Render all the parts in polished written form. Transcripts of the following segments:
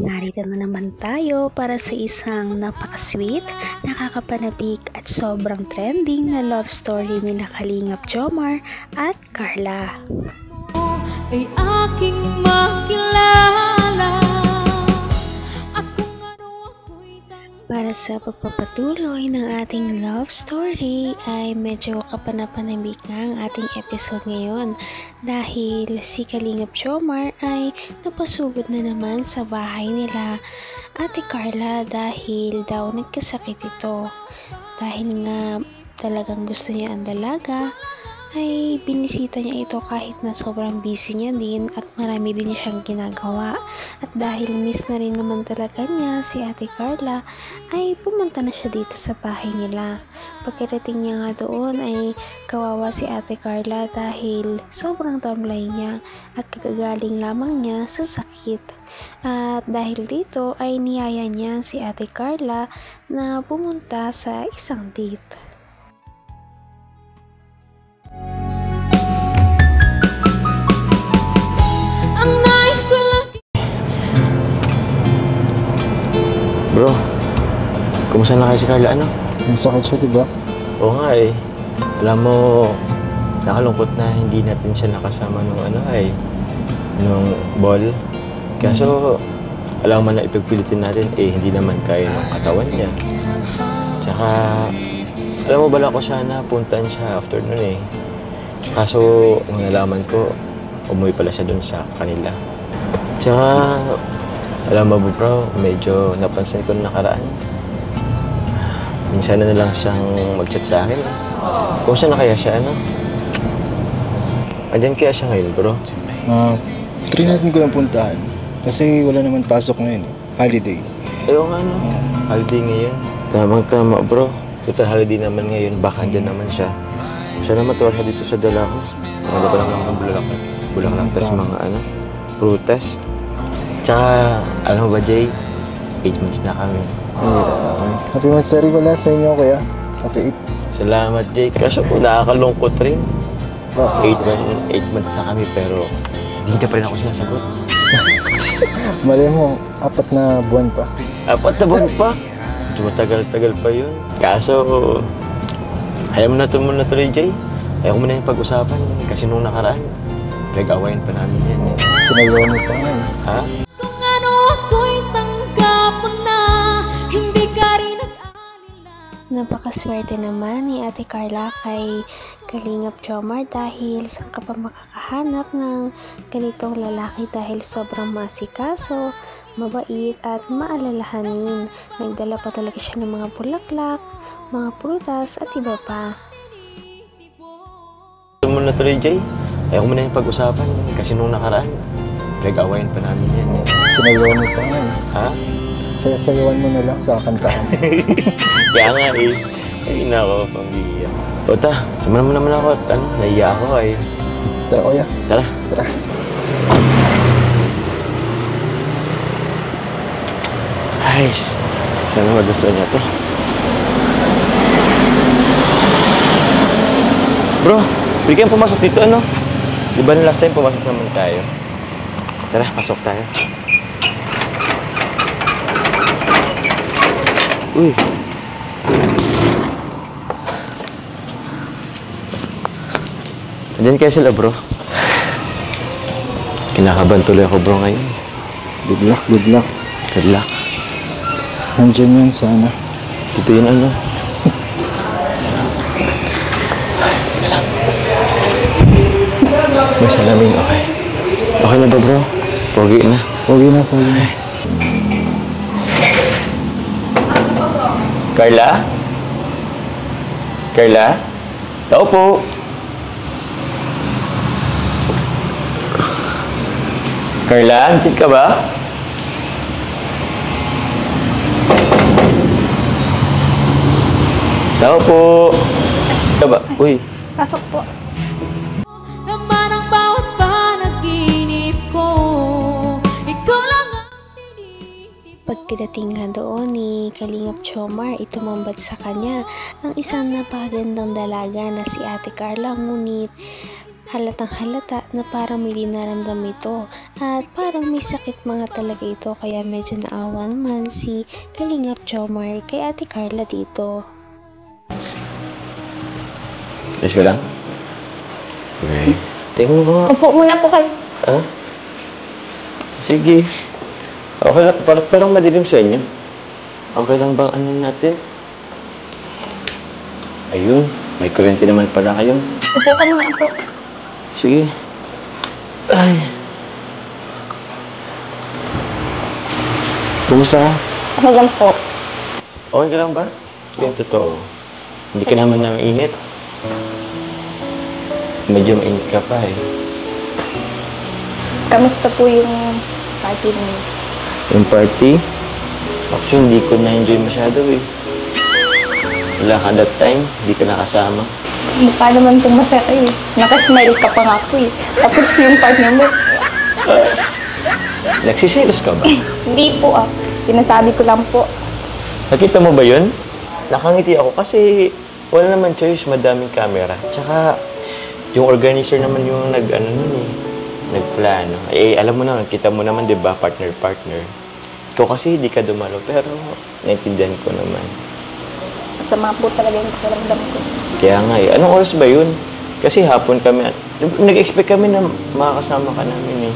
narito na naman tayo para sa isang napaka-sweet, nakakapanabik at sobrang trending na love story nila Kalingap Jomar at Carla. Ay aking makilala. Para sa pagpapatuloy ng ating love story ay medyo kapanapanabik na ang ating episode ngayon dahil si Kalingap Jomar ay napasugod na naman sa bahay nila Ate Carla dahil daw nagkasakit ito. Dahil nga talagang gusto niya ang dalaga ay binisita niya ito kahit na sobrang busy niya din at marami din siyang ginagawa. At dahil miss na rin naman talaga niya si Ate Carla ay pumunta na siya dito sa bahay nila. Pagkarating niya nga doon ay kawawa si Ate Carla dahil sobrang tamlay niya at kagagaling lamang niya sa sakit. At dahil dito ay niyaya niya si Ate Carla na pumunta sa isang date. Bro, kumusta na kayo si Carla? Ano? Nasakit siya, diba? Oo nga eh. Alam mo, nakalungkot na hindi natin siya nakasama nung nung ball. Kaso, alam mo na ipagpilitin natin, hindi naman kaya ng katawan niya. Tsaka, alam mo bala ko sana puntahan siya after nun eh. Kaso, nung nalaman ko, umuwi pala siya dun sa kanila. Tsaka, alam mo bro, medyo napansin ko na nakaraan. Minsan na lang siyang mag-chat sa akin. Kung saan na kaya siya, ano? Andyan kaya siya ngayon, bro? Try natin ko lang puntahan. Kasi wala naman pasok ngayon eh. Holiday. Ayaw nga, no? Holiday ngayon. Tamang-tama, bro. Total holiday naman ngayon. Baka andyan naman siya. Sana matuwa siya dito sa dala ko. Mga ba lang ng bulaklak. Bulaklak, tas mga prutas. Tsaka, alam mo ba, Jay? 8 months na kami. Happy Mansari wala sa inyo, kuya. Happy 8. Salamat, Jay. Kaso po, nakakalungkot rin. 8 months na kami, pero hindi na pa rin ako sinasagot. Mali mo, 4 na buwan pa. 4 na buwan pa? Matagal-tagal pa yun. Kaso, ayaw mo na ito muna tuloy, Jay. Ayaw mo na yung pag-usapan. Kasi nung nakaraan, pinag-awayan pa namin yan. Sinayaw mo pa nga. Ha? Napakaswerte naman ni Ate Carla kay Kalingap Jomar dahil saan ka pa makakahanap ng ganitong lalaki dahil sobrang masikaso, mabait at maalalahanin. Nagdala pa talaga siya ng mga bulaklak, mga prutas at iba pa. Ayaw mo na tuloy, Jay. Ayaw mo na yung pag-usapan kasi nung nakaraan, pinag-awayan pa namin yan. Sinayaw mo pa nga. Ha? Sayawan mo na lang sa kantahan. Kaya nga eh. Ay, nako, pambiya. Ota, sumama mo naman ako at naiya ako eh. Tara, kuya. Tara. Tara. Ay, sana magustuhan niya to. Bro, pwede kayong pumasok dito, ano? Di ba last time pumasok naman tayo? Tara, pasok tayo. Uy. Andiyan kaya sila, bro? Kinakabahan tuloy ako, bro, ngayon. Good luck, good luck. Good luck. Nandiyan yan sana. Dito yun, ano? Teka lang. May salamin, okay. Okay na ba, bro? Pogi na. Pogi na, pogi na. Carla? Carla? Tao po. Carla, ansit ka ba? Tao po. Ka ba? Uy. Pasok po. Naman ang bawat panaginip ko. Ikaw lang ang tinitipon. Pagdating nga doon ni Kalingap Jomar, itumambad sa kanya ang isang napakagandang dalaga na si Ate Carla, ngunit Halatang halata na parang may dinaramdam ito at parang may sakit mga talaga ito, kaya medyo naawa naman si Kalingap Jomar kay Ate Carla dito. Yes ka lang? Okay. Tingnan mo nga. Upo muna po kayo. Ha? Sige. Okay lang. Parang madilim sa inyo. Okay lang bang ano natin? Ayun. May kurente naman pala kayo. Upo ka muna po. Sige. Ay. Kumusta ka? Ako lang po. Okay ka lang ba? Yung totoo. Hindi ka naman naiinit. Medyo mainit ka pa eh. Kamusta po yung party niyo? Yung party? Actually, hindi ko na-enjoy masyado eh. Wala ka that time, hindi ka nakasama. Mukha naman pong masaya eh. Nakasmile ka pa nga po eh. Tapos yung partner mo, Nagsiselos ka ba? hindi po ah. Pinasabi ko lang po. Nakita mo ba yun? Nakangiti ako kasi wala naman choice, madaming camera. Tsaka, yung organizer naman yung nagplano. Eh, alam mo naman, kita mo naman, di ba, partner-partner. Ikaw kasi hindi ka dumalo, pero naintindihan ko naman. Masama po talaga yung pakiramdam ko. Kaya nga eh, anong oras ba yun? Kasi hapon kami, nag-expect kami na makakasama ka namin eh.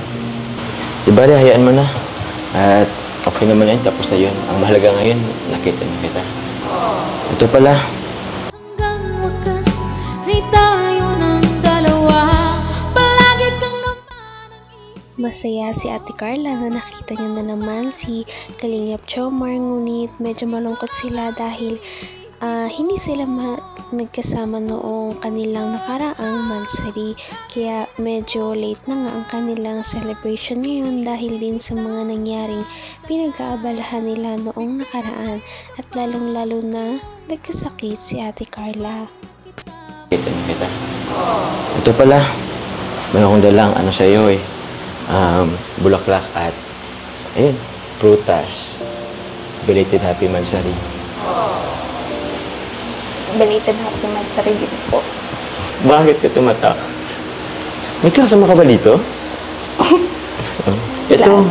Di ba, hayaan mo na. At okay naman na yun, tapos na yun. Ang mahalaga ngayon, nakita na kita. Ito pala. Hanggang wakas ay tayo ng dalawa. Palagi kang naman ang isip. Masaya si Ate Carla na nakita niya na naman si Kalingap Jomar, ngunit medyo malungkot sila dahil hindi sila nagkasama noong kanilang nakaraang monthsary, kaya medyo late na nga ang kanilang celebration ngayon dahil din sa mga nangyaring pinag-aabalahan nila noong nakaraan, at lalong-lalo na nagkasakit si Ate Carla. Kita na kita. Ito pala, may akong dalang ano sa iyo eh. Bulaklak at, ayun, prutas. Belated happy mansari. Belated happy mansari dito po. Bakit ka tumata? May kasama ka ba dito? Ito,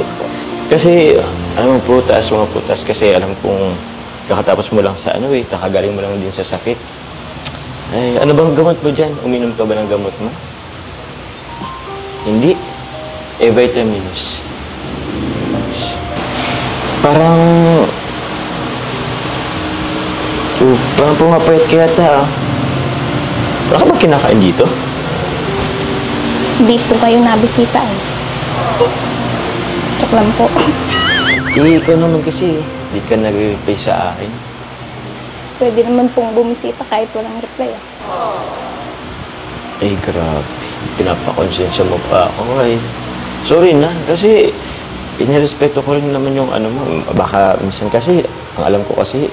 kasi, alam mo, mga prutas, kasi alam kong kakatapos mo lang sa ano eh, kakagaling mo lang din sa sakit. Ay, ano bang gamot mo dyan? Uminom ka ba ng gamot mo? Hindi. Vitamins. Parang pumapayat ka yata ah. Wala ka ba kinakain dito? Hindi po kayo nabisita eh. Joke lang po. Ikaw naman kasi, di ka nag-reply sa akin. Pwede naman pong bumisita kahit walang reply ah. Ay, grabe. Pinapakonsensya mo pa ako ay. Sorry na, kasi inirespeto ko rin naman yung ano mo. Baka minsan kasi, ang alam ko kasi,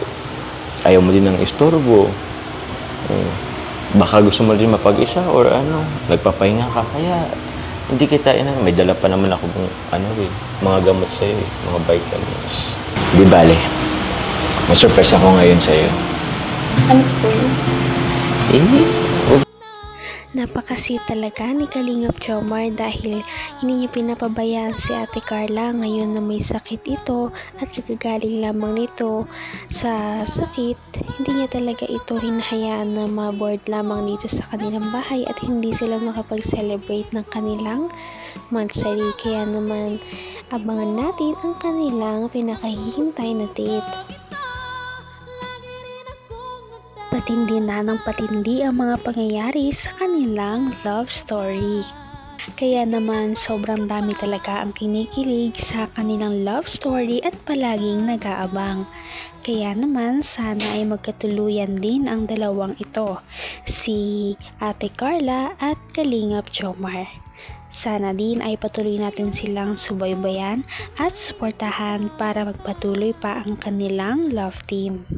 ayaw mo din ng istorbo. Baka gusto mo rin mapag-isa or ano, nagpapahinga ka. Kaya, hindi kita may dala pa naman ako ng mga gamot sa'yo eh, mga vitamins. Di bale, may surprise ako ngayon sa'yo. Ano po yun? Napakasweet talaga ni Kalingap Jomar dahil hindi niya pinapabayaan si Ate Carla ngayon na may sakit ito at kagagaling lamang nito sa sakit. Hindi niya talaga ito hinahayaan na ma-board lamang dito sa kanilang bahay at hindi sila makapag-celebrate ng kanilang monthsary. Kaya naman abangan natin ang kanilang pinakahihintay na date. Patindi na ng patindi ang mga pangyayari sa kanilang love story. Kaya naman sobrang dami talaga ang kinikilig sa kanilang love story at palaging nag-aabang. Kaya naman sana ay magkatuluyan din ang dalawang ito, si Ate Carla at Kalingap Jomar. Sana din ay patuloy natin silang subaybayan at suportahan para magpatuloy pa ang kanilang love team.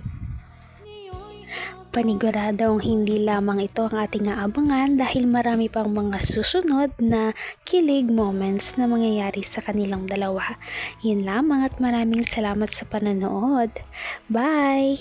Paniguradong hindi lamang ito ang ating aabangan dahil marami pang mga susunod na kilig moments na mangyayari sa kanilang dalawa. Yun lamang at maraming salamat sa panonood. Bye!